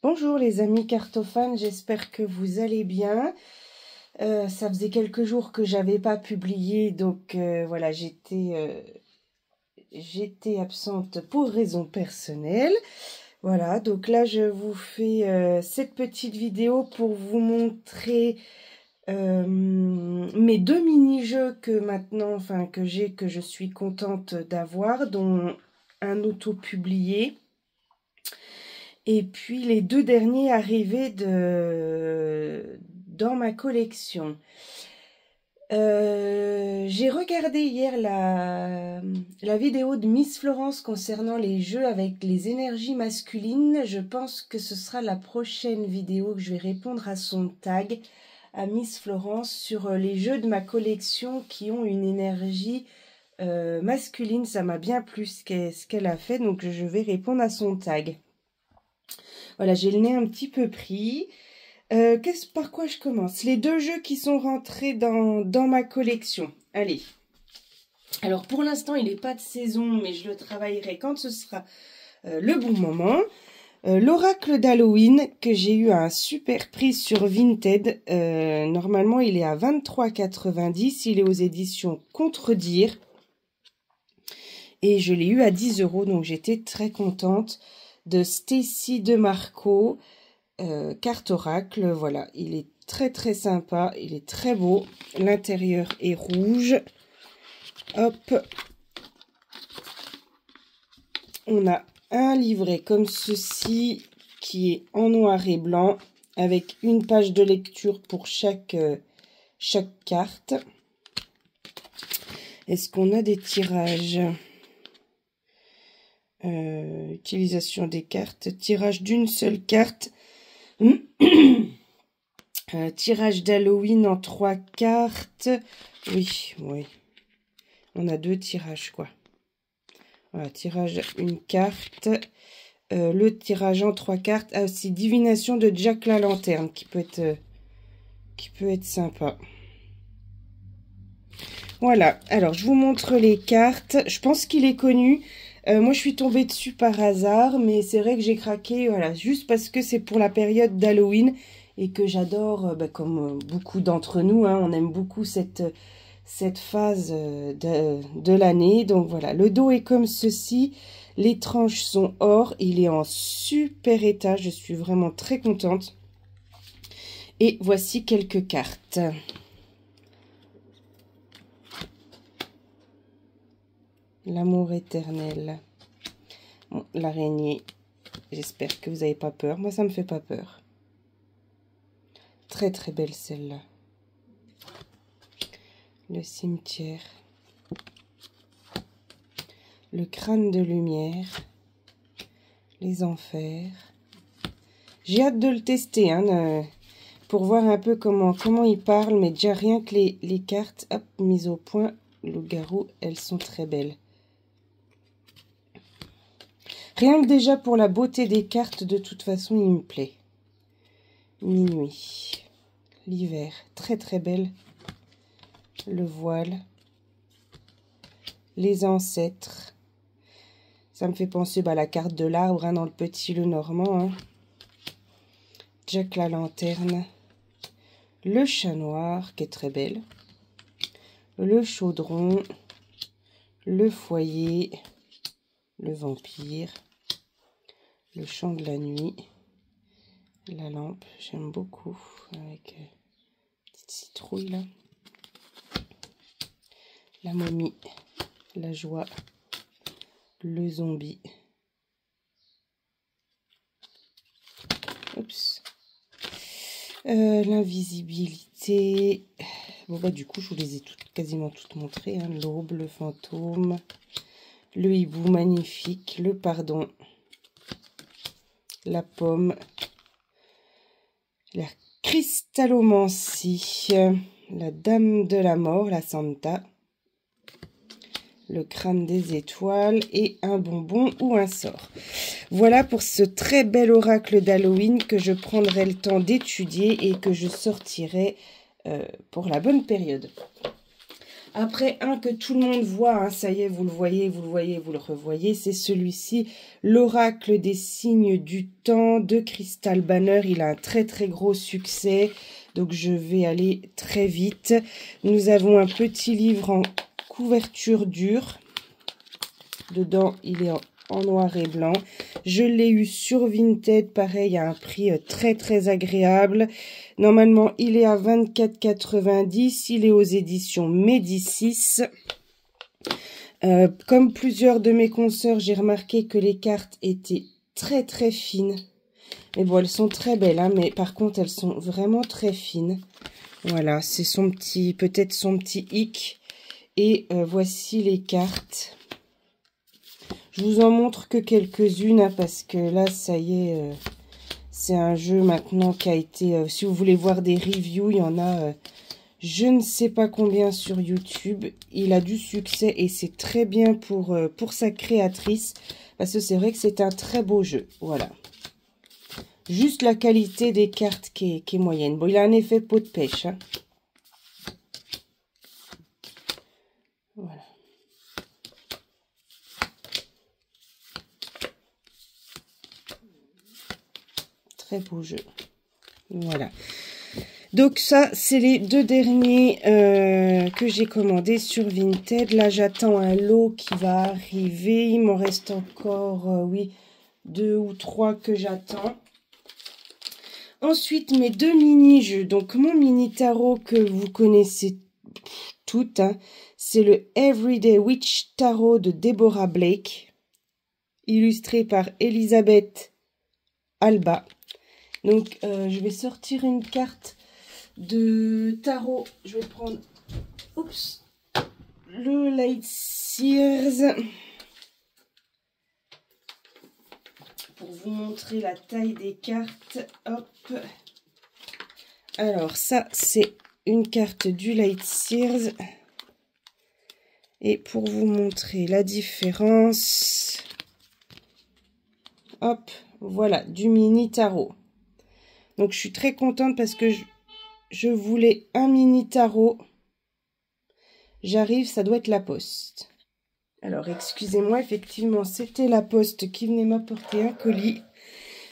Bonjour les amis cartophanes, j'espère que vous allez bien. Ça faisait quelques jours que j'avais pas publié, donc voilà, j'étais absente pour raisons personnelles. Voilà, donc là je vous fais cette petite vidéo pour vous montrer mes deux mini-jeux que maintenant, que je suis contente d'avoir, dont un auto-publié. Et puis les deux derniers arrivés dans ma collection. J'ai regardé hier la vidéo de Miss Florence concernant les jeux avec les énergies masculines. Je pense que ce sera la prochaine vidéo que je vais répondre à son tag à Miss Florence sur les jeux de ma collection qui ont une énergie masculine. Ça m'a bien plu ce qu'elle a fait, donc je vais répondre à son tag. Voilà, j'ai le nez un petit peu pris. Par quoi je commence? Les deux jeux qui sont rentrés dans ma collection. Allez. Alors, pour l'instant, il n'est pas de saison, mais je le travaillerai quand ce sera le bon moment. L'Oracle d'Halloween, que j'ai eu à un super prix sur Vinted. Normalement, il est à 23,90 €. Il est aux éditions Contredire. Et je l'ai eu à 10 €, donc j'étais très contente. De Stacy DeMarco, carte oracle. Voilà, il est très très sympa, il est très beau. L'intérieur est rouge. Hop, on a un livret comme ceci qui est en noir et blanc avec une page de lecture pour chaque carte. Est-ce qu'on a des tirages? Utilisation des cartes, tirage d'une seule carte, tirage d'Halloween en 3 cartes. Oui, on a 2 tirages quoi. Voilà, tirage une carte, le tirage en 3 cartes. Ah, aussi divination de Jack la Lanterne qui peut être sympa. Voilà, alors je vous montre les cartes. Je pense qu'il est connu. Moi, je suis tombée dessus par hasard, mais c'est vrai que j'ai craqué, voilà, juste parce que c'est pour la période d'Halloween et que j'adore, comme beaucoup d'entre nous, hein, on aime beaucoup cette phase de l'année. Donc voilà, le dos est comme ceci, les tranches sont or, il est en super état, je suis vraiment très contente. Et voici quelques cartes. L'amour éternel. Bon, l'araignée. J'espère que vous n'avez pas peur. Moi, ça me fait pas peur. Très, très belle celle-là. Le cimetière. Le crâne de lumière. Les enfers. J'ai hâte de le tester, hein, pour voir un peu comment il parle. Mais déjà, rien que les cartes, hop, mises au point, loup-garou, elles sont très belles. Rien que déjà pour la beauté des cartes, de toute façon, il me plaît. Minuit. L'hiver, très très belle. Le voile. Les ancêtres. Ça me fait penser à la carte de l'arbre, hein, dans le Petit Lenormand. Hein. Jack la Lanterne. Le chat noir, qui est très belle. Le chaudron. Le foyer. Le vampire. Le chant de la nuit. La lampe, j'aime beaucoup. Avec petite citrouille là. La momie. La joie. Le zombie. Oups. L'invisibilité. Bon du coup je vous les ai quasiment toutes montrées. Hein. L'aube, le fantôme. Le hibou magnifique. Le pardon. La pomme, la cristallomancie, la dame de la mort, la Santa, le crâne des étoiles et un bonbon ou un sort. Voilà pour ce très bel oracle d'Halloween que je prendrai le temps d'étudier et que je sortirai pour la bonne période. Après, un que tout le monde voit, hein, ça y est, vous le voyez, vous le voyez, vous le revoyez, c'est celui-ci, l'oracle des signes du temps de Crystal Banner. Il a un très très gros succès, donc je vais aller très vite. Nous avons un petit livre en couverture dure. Dedans, il est en noir et blanc. Je l'ai eu sur Vinted, pareil, à un prix très très agréable. Normalement, il est à 24,90 €. Il est aux éditions Médicis. Comme plusieurs de mes consoeurs, j'ai remarqué que les cartes étaient très très fines. Mais bon, elles sont très belles, hein, mais par contre, elles sont vraiment très fines. Voilà, c'est son petit, peut-être son petit hic. Et voici les cartes. Je vous en montre que quelques-unes, hein, parce que là, ça y est, c'est un jeu maintenant qui a été... si vous voulez voir des reviews, il y en a je ne sais pas combien sur YouTube. Il a du succès et c'est très bien pour sa créatrice, parce que c'est vrai que c'est un très beau jeu. Voilà. Juste la qualité des cartes qui est moyenne. Bon, il a un effet pot de pêche, hein. Voilà. Très beau jeu. Voilà. Donc ça, c'est les deux derniers que j'ai commandés sur Vinted. Là, j'attends un lot qui va arriver. Il m'en reste encore, oui, 2 ou 3 que j'attends. Ensuite, mes deux mini-jeux. Donc, mon mini-tarot que vous connaissez toutes, hein, c'est le Everyday Witch Tarot de Deborah Blake, illustré par Elisabeth Alba. Donc, je vais sortir une carte de tarot. Je vais prendre, oups, le Light Sears pour vous montrer la taille des cartes. Hop. Alors, ça, c'est une carte du Light Sears. Et pour vous montrer la différence, hop, voilà, du mini tarot. Donc, je suis très contente parce que je voulais un mini tarot. J'arrive, ça doit être la poste. Alors, excusez-moi, effectivement, c'était la poste qui venait m'apporter un colis.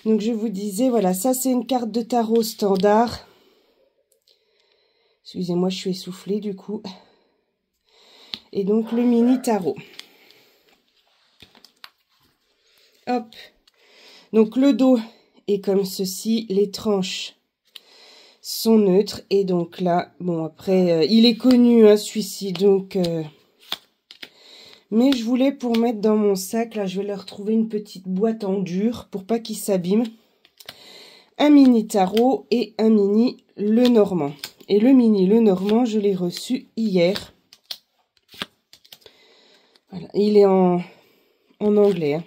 Donc, je vous disais, voilà, ça, c'est une carte de tarot standard. Excusez-moi, je suis essoufflée, du coup. Et donc, le mini tarot. Hop. Donc, le dos est comme ceci. Les tranches sont neutres. Et donc, là, bon, après, il est connu, hein, celui-ci, donc... Mais je voulais pour mettre dans mon sac, là je vais leur trouver une petite boîte en dur pour pas qu'il s'abîme. Un mini tarot et un mini Lenormand. Et le mini Lenormand, je l'ai reçu hier. Voilà, il est en anglais, hein.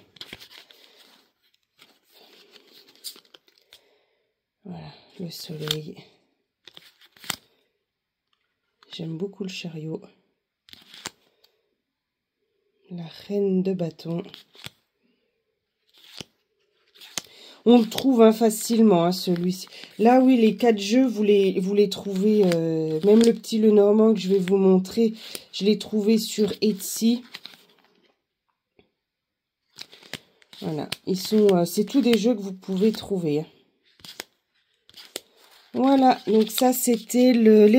Voilà, le soleil. J'aime beaucoup le chariot. La reine de bâton. On le trouve, hein, facilement, hein, celui-ci. Là, oui, les 4 jeux, vous les trouvez, même le petit Lenormand que je vais vous montrer, je l'ai trouvé sur Etsy. Voilà, ils sont, c'est tous des jeux que vous pouvez trouver, hein. Voilà, donc ça, c'était le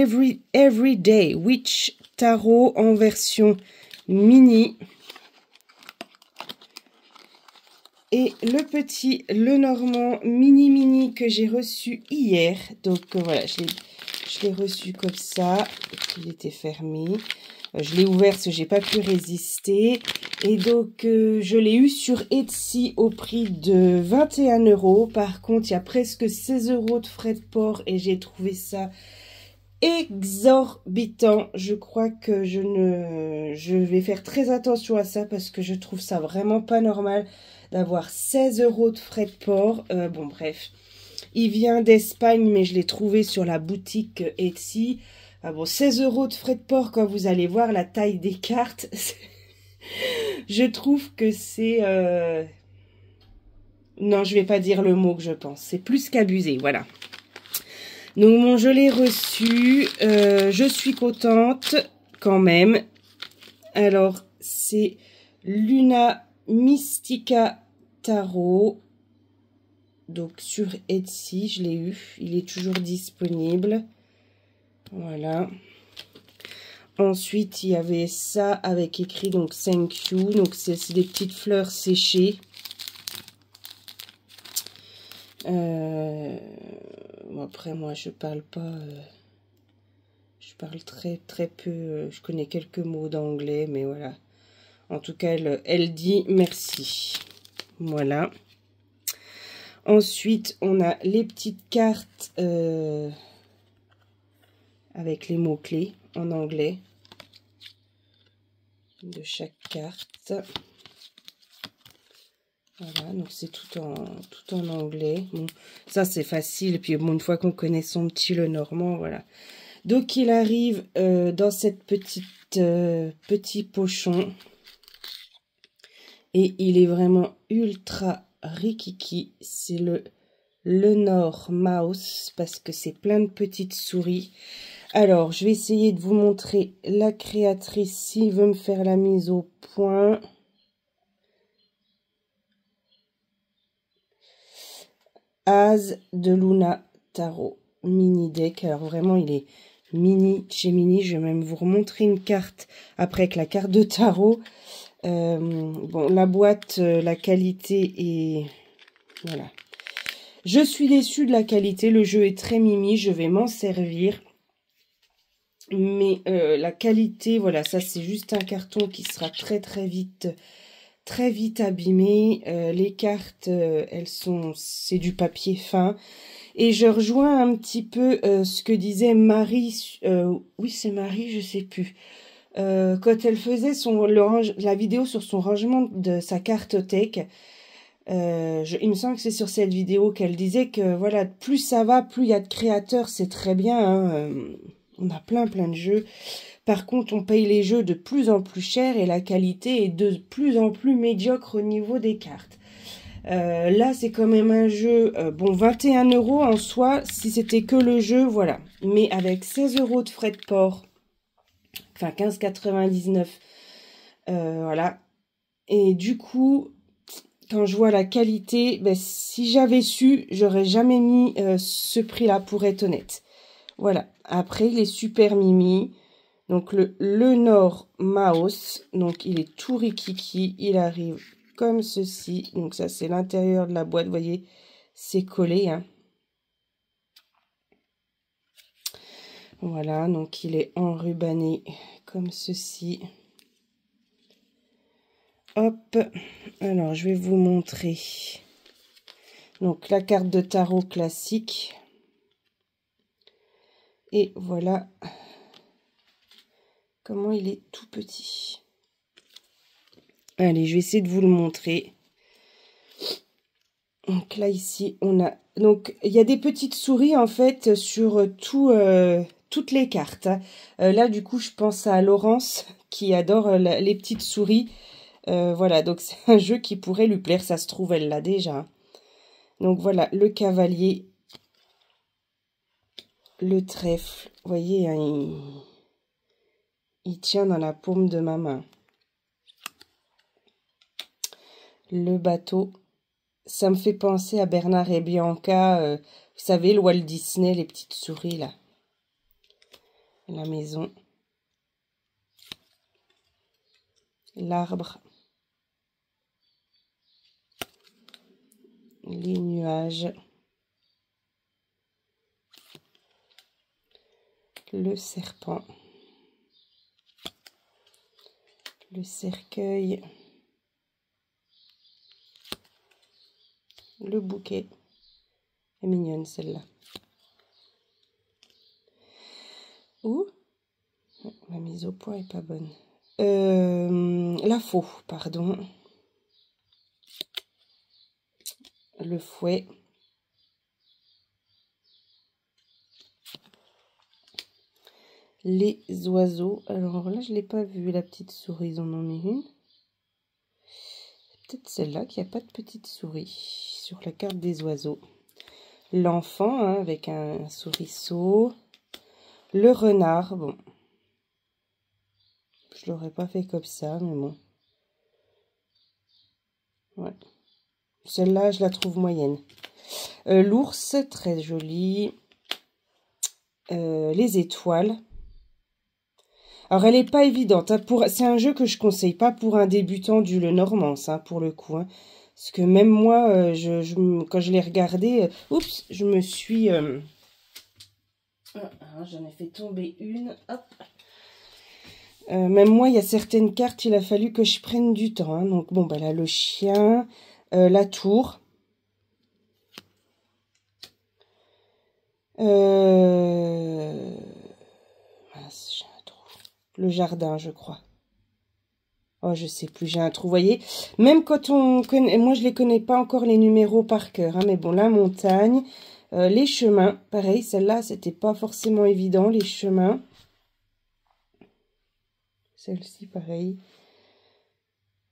Everyday Witch Tarot en version mini. Et le petit Lenormand mini que j'ai reçu hier. Donc voilà, je l'ai reçu comme ça. Il était fermé. Je l'ai ouvert parce que j'ai pas pu résister. Et donc je l'ai eu sur Etsy au prix de 21 €. Par contre, il y a presque 16 € de frais de port et j'ai trouvé ça exorbitant. Je crois que je vais faire très attention à ça parce que je trouve ça vraiment pas normal d'avoir 16 € de frais de port. Bon, bref. Il vient d'Espagne, mais je l'ai trouvé sur la boutique Etsy. Ah bon, 16 € de frais de port quand vous allez voir la taille des cartes. Je trouve que c'est... Non, je vais pas dire le mot que je pense. C'est plus qu'abusé, voilà. Donc, bon, je l'ai reçu. Je suis contente. quand même. Alors, c'est Luna Mystica Tarot. Donc, sur Etsy, je l'ai eu. Il est toujours disponible. Voilà. Ensuite, il y avait ça avec écrit donc thank you. Donc, c'est des petites fleurs séchées. Après, moi, je parle pas... je parle très peu. Je connais quelques mots d'anglais, mais voilà. En tout cas, elle dit merci. Voilà. Ensuite, on a les petites cartes avec les mots-clés en anglais de chaque carte. Voilà, donc c'est tout en anglais. Bon, ça, c'est facile. Et puis, bon, une fois qu'on connaît son petit Lenormand, voilà. Donc, il arrive dans cette petit pochon. Et il est vraiment ultra rikiki. C'est le Lenormand Mouse parce que c'est plein de petites souris. Alors, je vais essayer de vous montrer la créatrice s'il veut me faire la mise au point. As de Luna Tarot mini deck. Alors vraiment, il est mini chez mini. Je vais même vous remontrer une carte après avec la carte de tarot. Bon, la boîte, la qualité est... Voilà. Je suis déçue de la qualité. Le jeu est très mimi. Je vais m'en servir. Mais la qualité, voilà, ça c'est juste un carton qui sera très vite abîmé. Les cartes, c'est du papier fin. Et je rejoins un petit peu ce que disait Marie. Oui, c'est Marie, je sais plus. Quand elle faisait la vidéo sur son rangement de sa cartothèque, il me semble que c'est sur cette vidéo qu'elle disait que voilà, plus ça va, plus il y a de créateurs, c'est très bien. Hein, on a plein de jeux. Par contre, on paye les jeux de plus en plus cher et la qualité est de plus en plus médiocre au niveau des cartes. Là, c'est quand même un jeu, bon, 21 € en soi, si c'était que le jeu, voilà. Mais avec 16 € de frais de port, enfin 15,99 €, voilà. Et du coup, quand je vois la qualité, ben, si j'avais su, j'aurais jamais mis ce prix-là, pour être honnête. Voilà. Après, il est super mimi. Donc, le Lenormand Mouse. Donc, il est tout rikiki. Il arrive comme ceci. Donc, ça, c'est l'intérieur de la boîte. Vous voyez, c'est collé. Hein. Voilà. Donc, il est enrubanné comme ceci. Hop. Alors, je vais vous montrer. Donc, la carte de tarot classique. Et voilà comment il est tout petit. Allez, je vais essayer de vous le montrer. Donc là, ici, on a... Donc, il y a des petites souris, en fait, sur toutes les cartes. Là, du coup, je pense à Laurence, qui adore les petites souris. Voilà, donc c'est un jeu qui pourrait lui plaire. Ça se trouve, elle l'a déjà. Donc voilà, le cavalier. Le trèfle. Vous voyez, hein, il tient dans la paume de ma main. Le bateau. Ça me fait penser à Bernard et Bianca. Vous savez, le Walt Disney, les petites souris, là. La maison. L'arbre. Les nuages. Le serpent. Le cercueil. Le bouquet. Elle est mignonne, celle-là. Ouh, la mise au point est pas bonne. La faux, pardon. Le fouet. Les oiseaux. Alors là, je ne l'ai pas vu, la petite souris. Ils en ont mis une. C'est peut-être celle-là qui n'a pas de petite souris sur la carte des oiseaux. L'enfant, hein, avec un souriceau. Le renard, bon. Je l'aurais pas fait comme ça, mais bon. Ouais. Celle-là, je la trouve moyenne. L'ours, très joli. Les étoiles. Alors, elle n'est pas évidente. Hein, c'est un jeu que je conseille pas pour un débutant du Lenormand, hein, pour le coup. Hein. Parce que même moi, quand je l'ai regardé, oups, je me suis... j'en ai fait tomber une. Hop. Même moi, il y a certaines cartes, il a fallu que je prenne du temps. Hein. Donc, bon, bah là, le chien, la tour. Mince, j'ai un trou. Le jardin, je crois. Oh, je sais plus, j'ai un trou. Vous voyez, même quand on connaît... Moi, je les connais pas encore les numéros par cœur. Hein, mais bon, la montagne, les chemins. Pareil, celle-là, c'était pas forcément évident, les chemins. Celle-ci, pareil.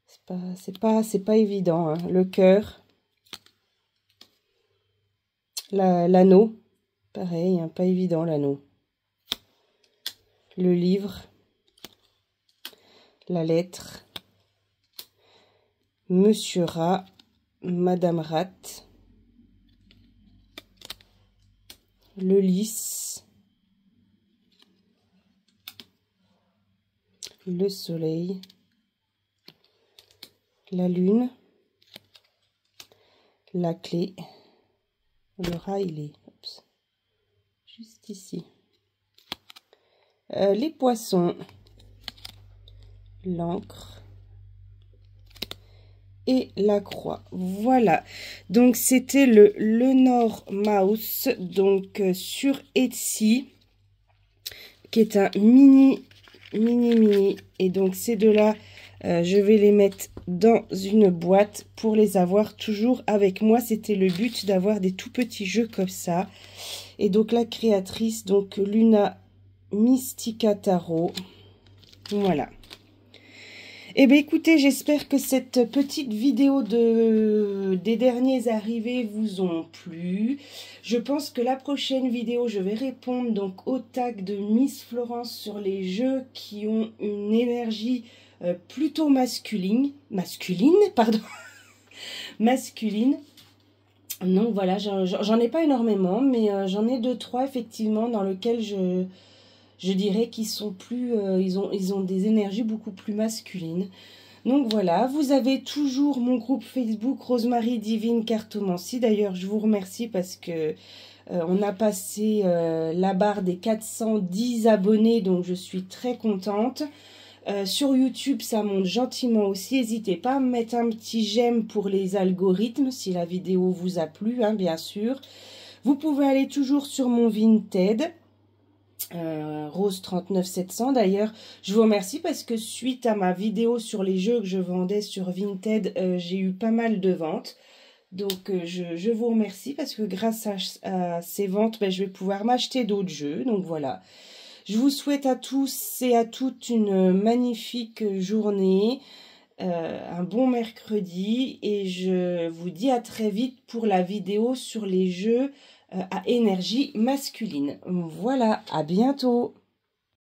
C'est pas évident. Hein. Le cœur. L'anneau. Pareil, hein, pas évident l'anneau. Le livre. La lettre. Monsieur Rat. Madame Rat. Le lys. Le soleil. La lune. La clé. Le rat, il est juste ici. Les poissons. L'encre. Et la croix. Voilà. Donc, c'était le Lenormand, donc sur Etsy, qui est un mini. Et donc, ces deux-là, je vais les mettre dans une boîte pour les avoir toujours avec moi. C'était le but d'avoir des tout petits jeux comme ça. Et donc, la créatrice, donc Luna Mystica Tarot. Voilà. Eh bien, écoutez, j'espère que cette petite vidéo des derniers arrivés vous ont plu. Je pense que la prochaine vidéo, je vais répondre donc au tag de Miss Florence sur les jeux qui ont une énergie plutôt masculine. Masculine. Donc voilà, j'en ai pas énormément, mais j'en ai 2-3 effectivement dans lesquels je dirais qu'ils sont plus, ils ont des énergies beaucoup plus masculines. Donc voilà, vous avez toujours mon groupe Facebook Rosemary Divine Cartomancie. D'ailleurs, je vous remercie parce que on a passé la barre des 410 abonnés, donc je suis très contente. Sur YouTube, ça monte gentiment aussi. N'hésitez pas à me mettre un petit j'aime pour les algorithmes si la vidéo vous a plu, hein, bien sûr. Vous pouvez aller toujours sur mon Vinted. Rose 39700. D'ailleurs, je vous remercie parce que suite à ma vidéo sur les jeux que je vendais sur Vinted, j'ai eu pas mal de ventes. Donc, je vous remercie parce que grâce à ces ventes, ben, je vais pouvoir m'acheter d'autres jeux. Donc, voilà. Je vous souhaite à tous et à toutes une magnifique journée, un bon mercredi et je vous dis à très vite pour la vidéo sur les jeux à énergie masculine. Voilà, à bientôt.